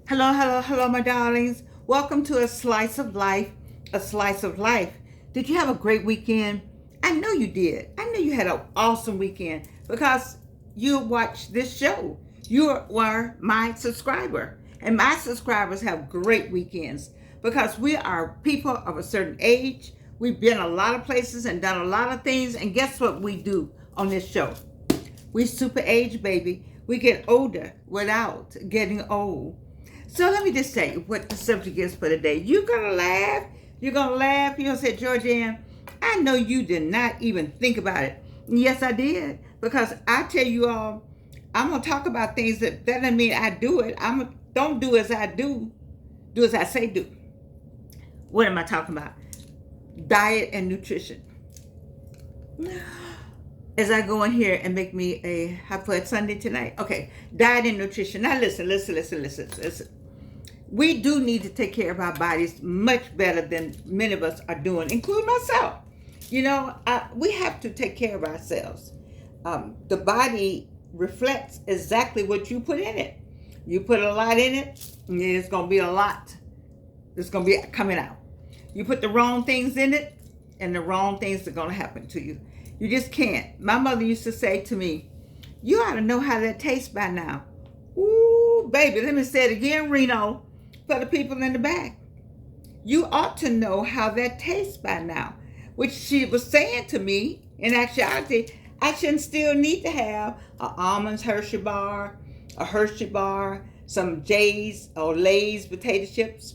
Hello, hello, hello, my darlings. Welcome to A Slice of Life, A Slice of Life. Did you have a great weekend? I know you did. I know you had an awesome weekend because you watched this show. You were my subscriber, and my subscribers have great weekends because we are people of a certain age. We've been a lot of places and done a lot of things, and guess what we do on this show? We super age, baby. We get older without getting old. So let me just say what the subject is for today. You're gonna laugh. You're gonna laugh. You're gonna say, Georgianne, I know you did not even think about it. Yes, I did. Because I tell you all, I'm gonna talk about things that doesn't mean I do it. Don't do as I do as I say do. What am I talking about? Diet and nutrition. As I go in here and make me a hot plate Sunday tonight. Okay, diet and nutrition. Now listen. We do need to take care of our bodies much better than many of us are doing, including myself. We have to take care of ourselves. The body reflects exactly what you put in it. You put a lot in it, it's going to be a lot. It's going to be coming out. You put the wrong things in it, and the wrong things are going to happen to you. You just can't. My mother used to say to me, you ought to know how that tastes by now. Ooh, baby, let me say it again, Reno, for the people in the back. You ought to know how that tastes by now. Which she was saying to me, in actuality, I shouldn't still need to have an almonds Hershey bar, a Hershey bar, some J's or Lay's potato chips,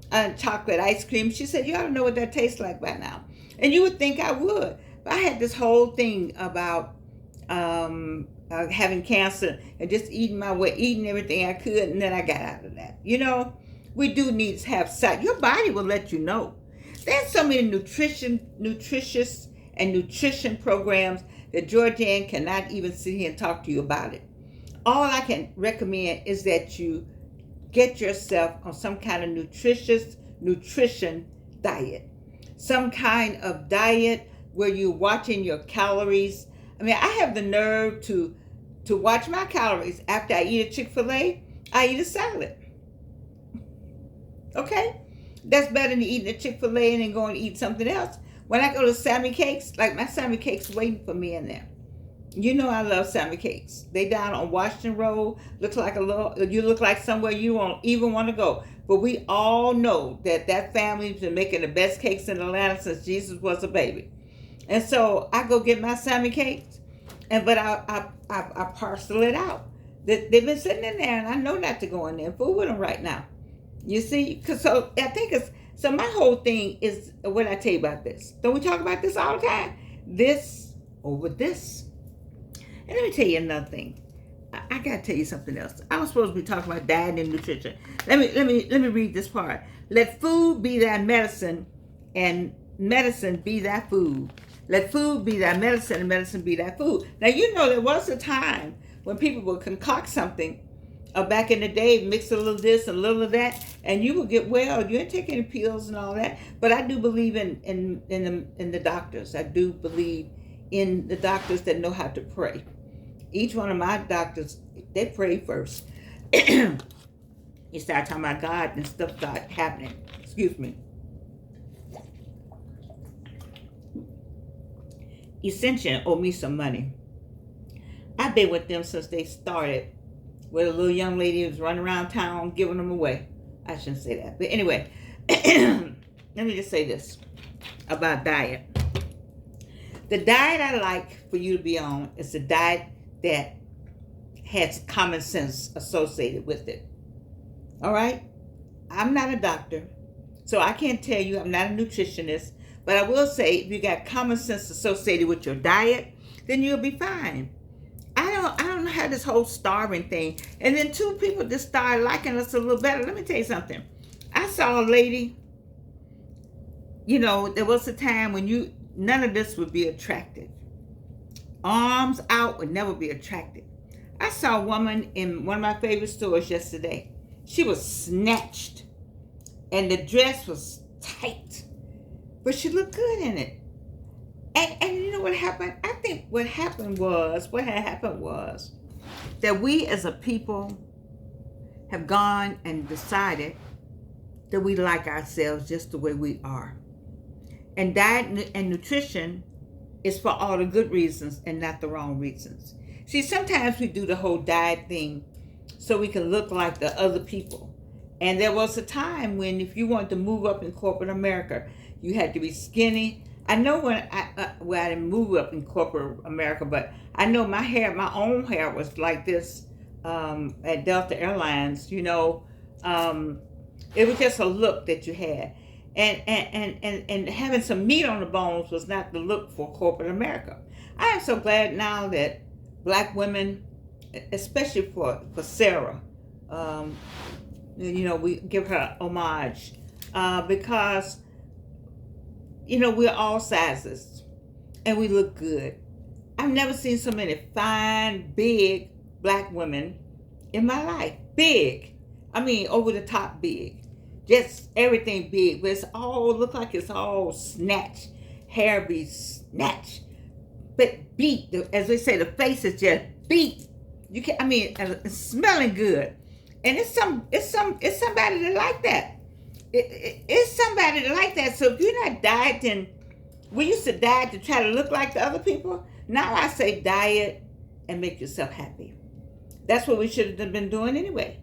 and chocolate ice cream. She said, you ought to know what that tastes like by now. And you would think I would. But I had this whole thing about having cancer and just eating my way, eating everything I could, and then I got out of that. We do need to have sight. Your body will let you know. There's so many nutritious and nutrition programs that Georgianne cannot even sit here and talk to you about it. All I can recommend is that you get yourself on some kind of nutrition diet. Some kind of diet where you're watching your calories. I mean, I have the nerve to watch my calories. After I eat a Chick-fil-A, I eat a salad. Okay? That's better than eating a Chick-fil-A and then going to eat something else. When I go to Sammy Cakes, like my Sammy Cakes waiting for me in there. You know I love Sammy Cakes. They down on Washington Road. You look like somewhere you won't even want to go. But we all know that family's been making the best cakes in Atlanta since Jesus was a baby. And so I go get my Sammy Cakes, but I parcel it out. They've been sitting in there, and I know not to go in there and fool with them right now. You see, so I think so my whole thing is what I tell you about this. Don't we talk about this all the time? This over this. And let me tell you another thing. I gotta tell you something else. I was supposed to be talking about diet and nutrition. Let me read this part. Let food be thy medicine, and medicine be thy food. Let food be thy medicine, and medicine be thy food. Now you know there was a time when people would concoct something. Back in the day, mix a little this and a little of that, and you will get well. You ain't taking any pills and all that. But I do believe in the doctors. I do believe in the doctors that know how to pray. Each one of my doctors, they pray first. You start talking about God and stuff start happening. Excuse me. Ascension owe me some money. I've been with them since they started. Where the little young lady was running around town giving them away. I shouldn't say that. But anyway, let me just say this about diet. The diet I like for you to be on is the diet that has common sense associated with it. All right? I'm not a doctor, so I can't tell you. I'm not a nutritionist. But I will say, if you got common sense associated with your diet, then you'll be fine. I don't know how this whole starving thing. And then two people just started liking us a little better. Let me tell you something. I saw a lady, there was a time when none of this would be attractive. Arms out would never be attractive. I saw a woman in one of my favorite stores yesterday. She was snatched. And the dress was tight. But she looked good in it. And you know what happened? I think what had happened was that we as a people have gone and decided that we like ourselves just the way we are. And diet and nutrition is for all the good reasons and not the wrong reasons. See, sometimes we do the whole diet thing so we can look like the other people. And there was a time when if you wanted to move up in corporate America, you had to be skinny. I know when I didn't move up in corporate America, but I know my own hair was like this at Delta Airlines, it was just a look that you had. And having some meat on the bones was not the look for corporate America. I am so glad now that Black women, especially for Sarah, we give her homage because, we're all sizes and we look good. I've never seen so many fine, big Black women in my life. Big. I mean, over the top big. Just everything big. But look like it's all snatched. Hair be snatched. But beat. As they say, the face is just beat. It's smelling good. And it's somebody that like that. It's somebody that like that. So if you're not dieting, we used to diet to try to look like the other people. Now I say diet and make yourself happy. That's what we should have been doing anyway.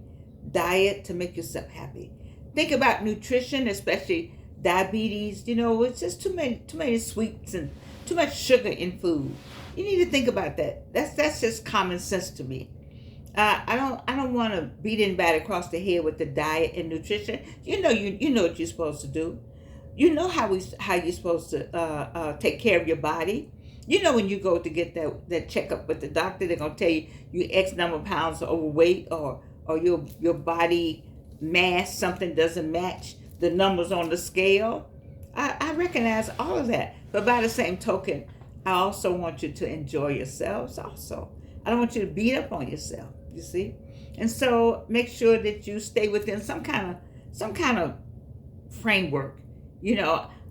Diet to make yourself happy. Think about nutrition, especially diabetes. It's just too many sweets and too much sugar in food. You need to think about that. That's just common sense to me. I don't want to beat anybody across the head with the diet and nutrition. You know what you're supposed to do. You know how you're supposed to take care of your body. When you go to get that checkup with the doctor, they're gonna tell you X number of pounds overweight or your body mass, something doesn't match the numbers on the scale. I recognize all of that. But by the same token, I also want you to enjoy yourselves also. I don't want you to beat up on yourself, you see? And so make sure that you stay within some kind of framework.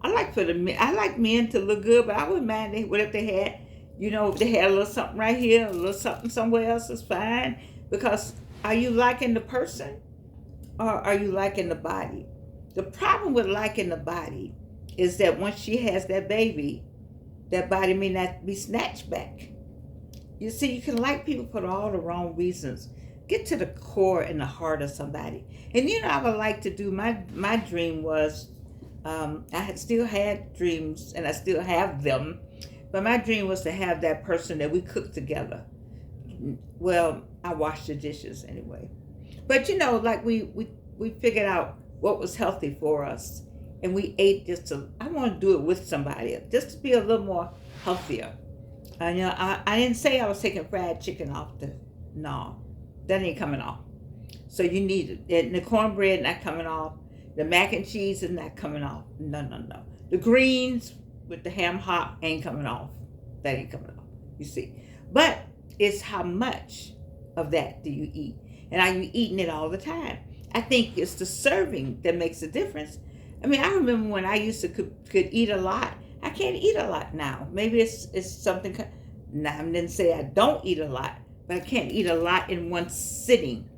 I like men to look good, but I wouldn't mind if they had, if they had a little something right here, a little something somewhere else is fine. Because are you liking the person or are you liking the body? The problem with liking the body is that once she has that baby, that body may not be snatched back. You see, you can like people for all the wrong reasons. Get to the core and the heart of somebody. And I would like to do, my dream was, I had still had dreams and I still have them, but my dream was to have that person that we cook together. Well, I wash the dishes anyway. But like we figured out what was healthy for us and we ate I want to do it with somebody just to be a little more healthier. I didn't say I was taking fried chicken off no, that ain't coming off. So you need it. And the cornbread not coming off. The mac and cheese is not coming off. No. The greens with the ham hock ain't coming off. That ain't coming off, you see. But it's how much of that do you eat? And are you eating it all the time? I think it's the serving that makes a difference. I remember when I used to could eat a lot. I can't eat a lot now. Maybe it's something. Now, I didn't say I don't eat a lot, but I can't eat a lot in one sitting.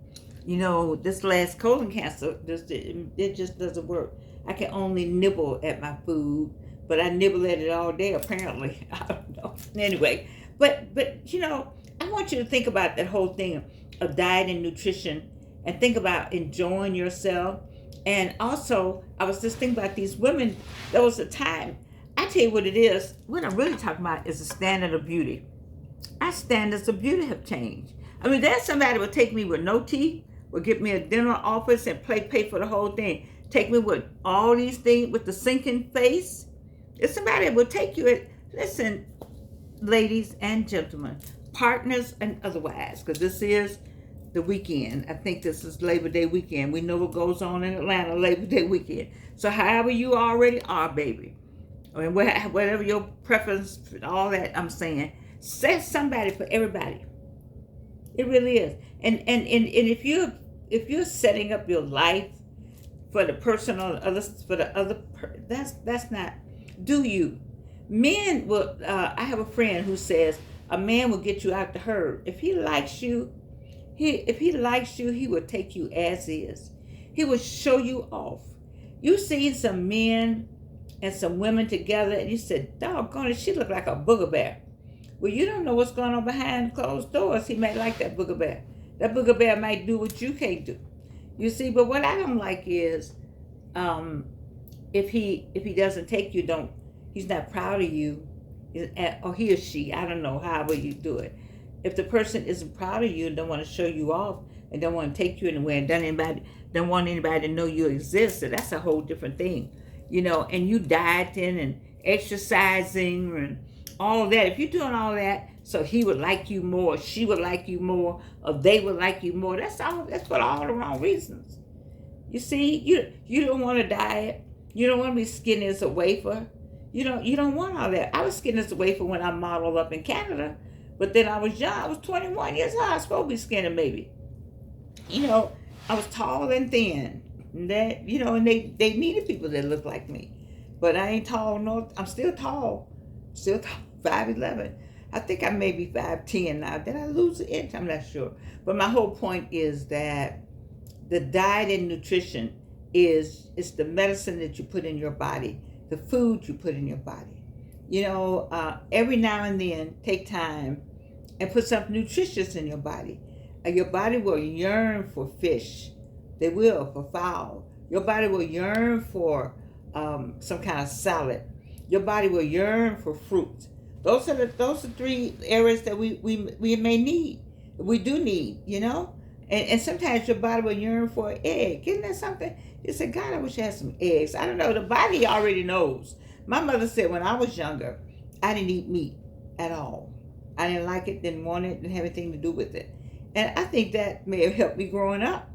This last colon cancer, it just doesn't work. I can only nibble at my food, but I nibble at it all day, apparently. I don't know. Anyway, but I want you to think about that whole thing of diet and nutrition and think about enjoying yourself. And also, I was just thinking about these women. There was a time, I tell you what it is, what I'm really talking about is the standard of beauty. Our standards of beauty have changed. There's somebody would take me with no teeth, would get me a dental office and pay for the whole thing. Take me with all these things with the sinking face. It's somebody that will take you listen, ladies and gentlemen, partners and otherwise, because this is the weekend. I think this is Labor Day weekend. We know what goes on in Atlanta Labor Day weekend. So however you already are, baby, or whatever your preference, all that I'm saying, set somebody for everybody. It really is. And if you're setting up your life for the person or others for the other, that's not. Do you? Men will. I have a friend who says a man will get you out the herd if he likes you. If he likes you, he will take you as is. He will show you off. You seen some men and some women together, and you said, doggone it, she looked like a booger bear. Well, you don't know what's going on behind closed doors. He may like that booger bear. That booger bear might do what you can't do. You see, but what I don't like is if he doesn't take you, he's not proud of you, or he or she, I don't know, however you do it. If the person isn't proud of you and don't want to show you off and don't want to take you anywhere and don't want anybody to know you exist, so that's a whole different thing, and you dieting and exercising and all of that. If you're doing all that so he would like you more, she would like you more, or they would like you more, that's for all the wrong reasons. You see, you don't want to diet. You don't want to be skinny as a wafer. You don't want all that. I was skinny as a wafer when I modeled up in Canada. But then I was young. I was 21 years old. I was supposed to be skinny, maybe. I was tall and thin. And that, and they needed people that looked like me. But I ain't tall, no. I'm still tall. 5'11". I think I may be 5'10" now. Did I lose an inch? I'm not sure. But my whole point is that the diet and nutrition it's the medicine that you put in your body, the food you put in your body. Every now and then, take time and put something nutritious in your body. Your body will yearn for fish. They will, for fowl. Your body will yearn for some kind of salad. Your body will yearn for fruit. Those are three areas that we may need. We do need, And sometimes your body will yearn for an egg. Isn't that something? You say, God, I wish I had some eggs. I don't know. The body already knows. My mother said when I was younger, I didn't eat meat at all. I didn't like it, didn't want it, didn't have anything to do with it. And I think that may have helped me growing up.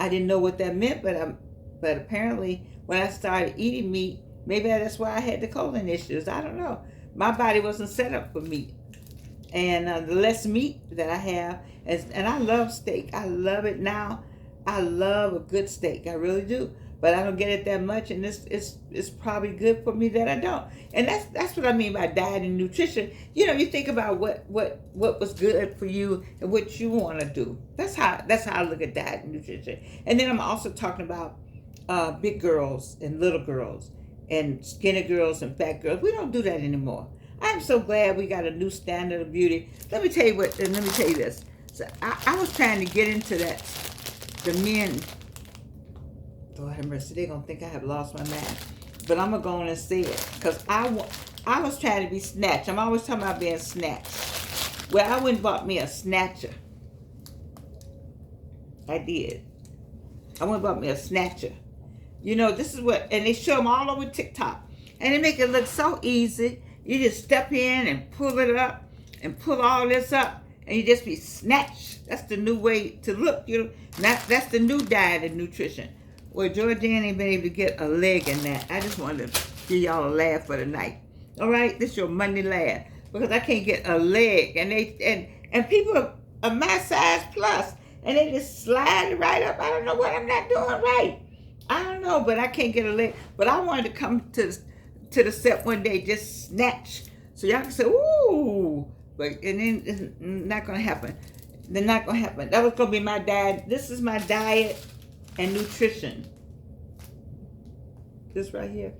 I didn't know what that meant, but apparently when I started eating meat, maybe that's why I had the colon issues. I don't know. My body wasn't set up for meat. And the less meat that I have, and I love steak. I love it now. I love a good steak. I really do. But I don't get it that much, and it's probably good for me that I don't. And that's what I mean by diet and nutrition. You think about what was good for you and what you want to do. That's how I look at diet and nutrition. And then I'm also talking about big girls and little girls and skinny girls and fat girls. We don't do that anymore. I'm so glad we got a new standard of beauty. Let me tell you this. So I was trying to get into that. The men, Lord have mercy, they're going to think I have lost my mind. But I'm going to go on and say it. Because I was trying to be snatched. I'm always talking about being snatched. Well, I went and bought me a snatcher. I did. I went and bought me a snatcher. This is what, and they show them all over TikTok. And they make it look so easy. You just step in and pull it up and pull all this up. And you just be snatched. That's the new way to look. That's the new diet and nutrition. Well, Jordan ain't been able to get a leg in that. I just wanted to give y'all a laugh for the night. All right, this is your Monday laugh because I can't get a leg, and people are my size plus, and they just slide it right up. I don't know what I'm not doing right. I don't know, but I can't get a leg. But I wanted to come to the set one day, just snatch, so y'all can say, ooh. But and then it's not gonna happen. They're not gonna happen. That was gonna be my diet. This is my diet and nutrition. This right here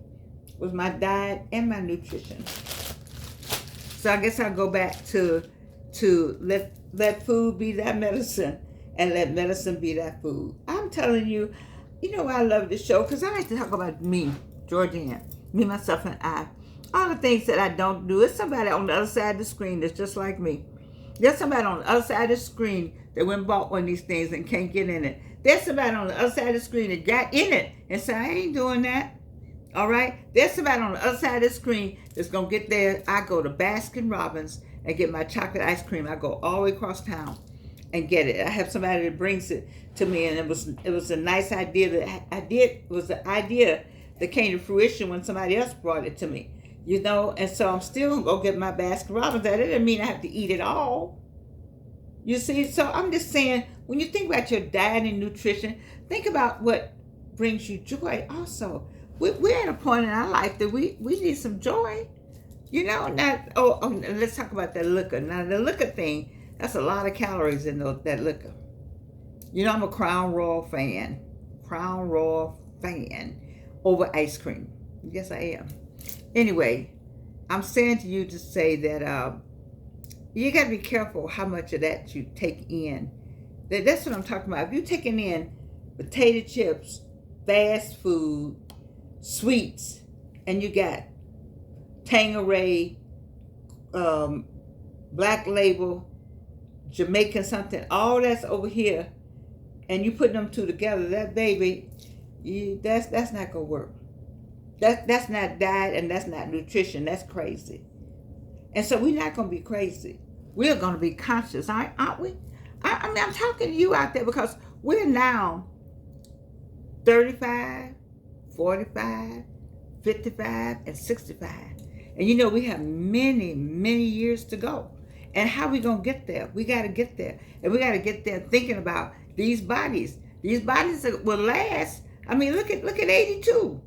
was my diet and my nutrition. So I guess I'll go back to let food be that medicine and let medicine be that food. I'm telling you, I love this show because I like to talk about me, Georgianne, me, myself, and I. All the things that I don't do. It's somebody on the other side of the screen that's just like me. There's somebody on the other side of the screen that went and bought one of these things and can't get in it. There's somebody on the other side of the screen that got in it and said, I ain't doing that. All right? There's somebody on the other side of the screen that's going to get there. I go to Baskin Robbins and get my chocolate ice cream. I go all the way across town and get it. I have somebody that brings it to me, and it was a nice idea that I did. It was an idea that came to fruition when somebody else brought it to me. And so I'm still going to go get my Baskin Robbins. That doesn't mean I have to eat it all. You see? So I'm just saying, when you think about your diet and nutrition, think about what brings you joy also. We're at a point in our life that we need some joy. Let's talk about that liquor. Now, the liquor thing, that's a lot of calories in that liquor. You know, I'm a Crown Royal fan. Crown Royal fan over ice cream. Yes, I am. Anyway, I'm saying to you to say that you got to be careful how much of that you take in. That's what I'm talking about. If you're taking in potato chips, fast food, sweets, and you got Tangeray, Black Label, Jamaican something, all that's over here, and you put them two together, that baby, that's not gonna work. That's not diet and that's not nutrition. That's crazy. And so we're not gonna be crazy. We're gonna be conscious, aren't we? I mean, I'm talking to you out there because we're now 35, 45, 55, and 65. And you know, we have many, many years to go. And how we going to get there? We got to get there. And we got to get there thinking about these bodies. These bodies will last. I mean, look at 82.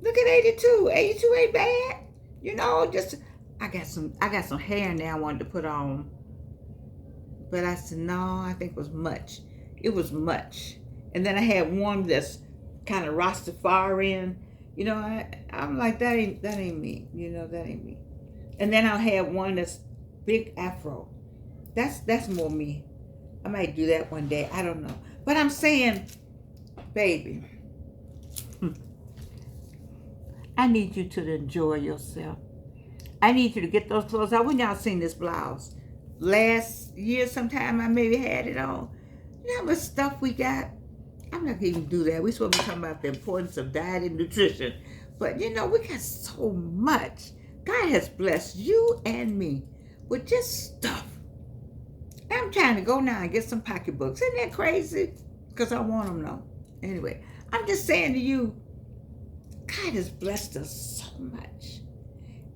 Look at 82. 82 ain't bad. You know, just I got some hair now I wanted to put on. But I said, no, I think it was much. It was much. And then I had one that's kind of Rastafarian. You know, I'm like, that ain't me. You know, that ain't me. And then I'll have one that's big afro. That's more me. I might do that one day. I don't know. But I'm saying, baby, I need you to enjoy yourself. I need you to get those clothes out. When y'all seen this blouse? Last year sometime I maybe had it on. You know how much stuff we got? I'm not going to even do that. We're supposed to be talking about the importance of diet and nutrition. But, you know, we got so much. God has blessed you and me with just stuff. I'm trying to go now and get some pocketbooks. Isn't that crazy? Because I want them now. Anyway, I'm just saying to you, God has blessed us so much.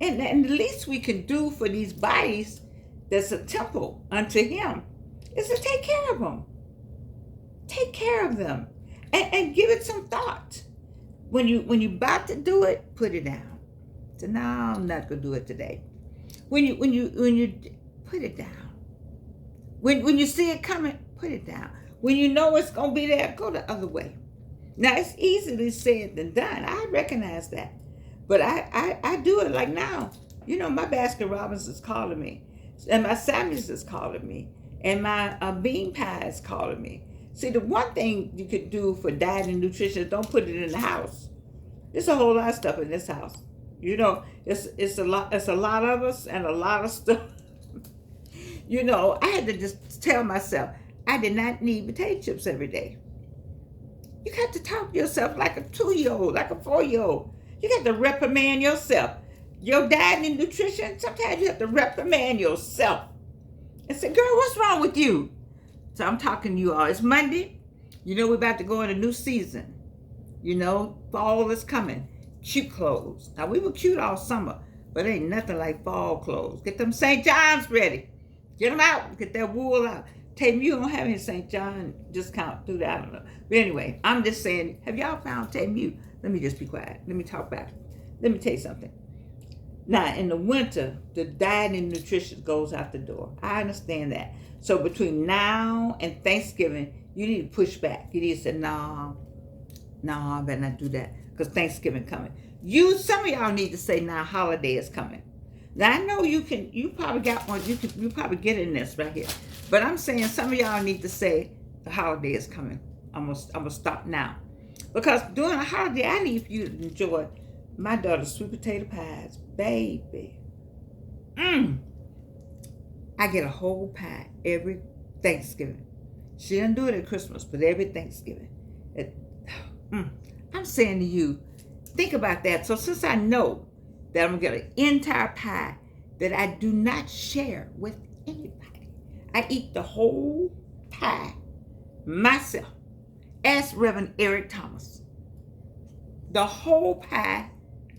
And the least we can do for these bodies that's a temple unto Him is to take care of them. Take care of them and give it some thought. When you about to do it, put it down. So no, I'm not gonna do it today. When you put it down. When you see it coming, put it down. When you know it's gonna be there, go the other way. Now it's easily said than done. I recognize that, but I do it like now. You know, my Baskin Robbins is calling me, and my Sammy's is calling me, and my bean pie is calling me. See, the one thing you could do for diet and nutrition is don't put it in the house. There's a whole lot of stuff in this house. You know, it's a lot of us and a lot of stuff. You know, I had to just tell myself I did not need potato chips every day. You got to talk to yourself like a 2-year-old, like a 4-year-old. You got to reprimand yourself. Your diet and nutrition, sometimes you have to reprimand yourself and say, girl, what's wrong with you? So I'm talking to you all. It's Monday. You know, we're about to go in a new season. You know, fall is coming. Cute clothes. Now, we were cute all summer, but ain't nothing like fall clothes. Get them St. John's ready. Get them out. Get that wool out. Tatum, you don't have any St. John discount through that. I don't know. But anyway, I'm just saying, have y'all found Tatum? Let me just be quiet. Let me talk back. Let me tell you something. Now, in the winter, the diet and nutrition goes out the door. I understand that. So between now and Thanksgiving, you need to push back. You need to say, no, I better not do that because Thanksgiving coming. Some of y'all need to say, now holiday is coming. Now I know you probably got one. You probably get in this right here. But I'm saying some of y'all need to say the holiday is coming. I'm gonna stop now because during a holiday, I need for you to enjoy my daughter's sweet potato pies, baby. I get a whole pie every Thanksgiving. She doesn't do it at Christmas, but every Thanksgiving. I'm saying to you, think about that. So since I know that I'm going to get an entire pie that I do not share with anybody, I eat the whole pie myself. Ask Reverend Eric Thomas. The whole pie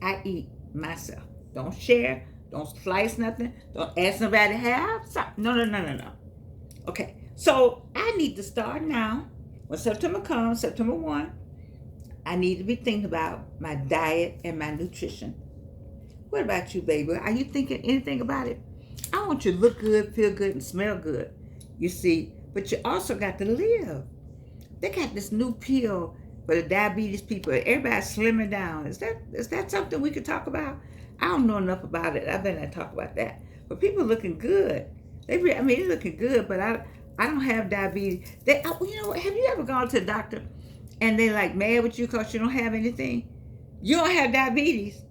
I eat myself. Don't share. Don't slice nothing. Don't ask nobody to have something. No. Okay, so I need to start now. When September comes, September 1, I need to be thinking about my diet and my nutrition. What about you, baby? Are you thinking anything about it? I want you to look good, feel good, and smell good. You see, but you also got to live. They got this new pill for the diabetes people. Everybody's slimming down. Is that something we could talk about? I don't know enough about it. I better not talk about that. But people looking good. They're looking good, but I don't have diabetes. You know, have you ever gone to the doctor and they like mad with you because you don't have anything? You don't have diabetes.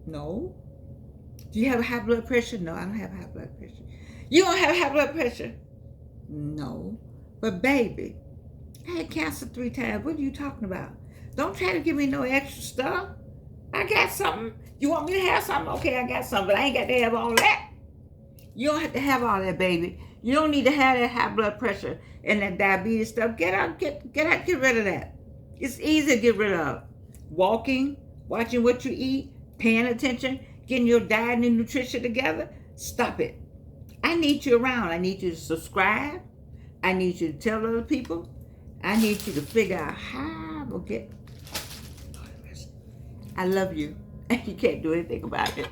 No. Do you have high blood pressure? No, I don't have high blood pressure. You don't have high blood pressure? No. But baby, I had cancer 3 times. What are you talking about? Don't try to give me no extra stuff. I got something. You want me to have something? Okay, I got something, but I ain't got to have all that. You don't have to have all that, baby. You don't need to have that high blood pressure and that diabetes stuff. Get rid of that. It's easy to get rid of. Walking, watching what you eat, paying attention, getting your diet and nutrition together. Stop it. I need you around. I need you to subscribe. I need you to tell other people. I need you to figure out how to get. I love you. And you can't do anything about it.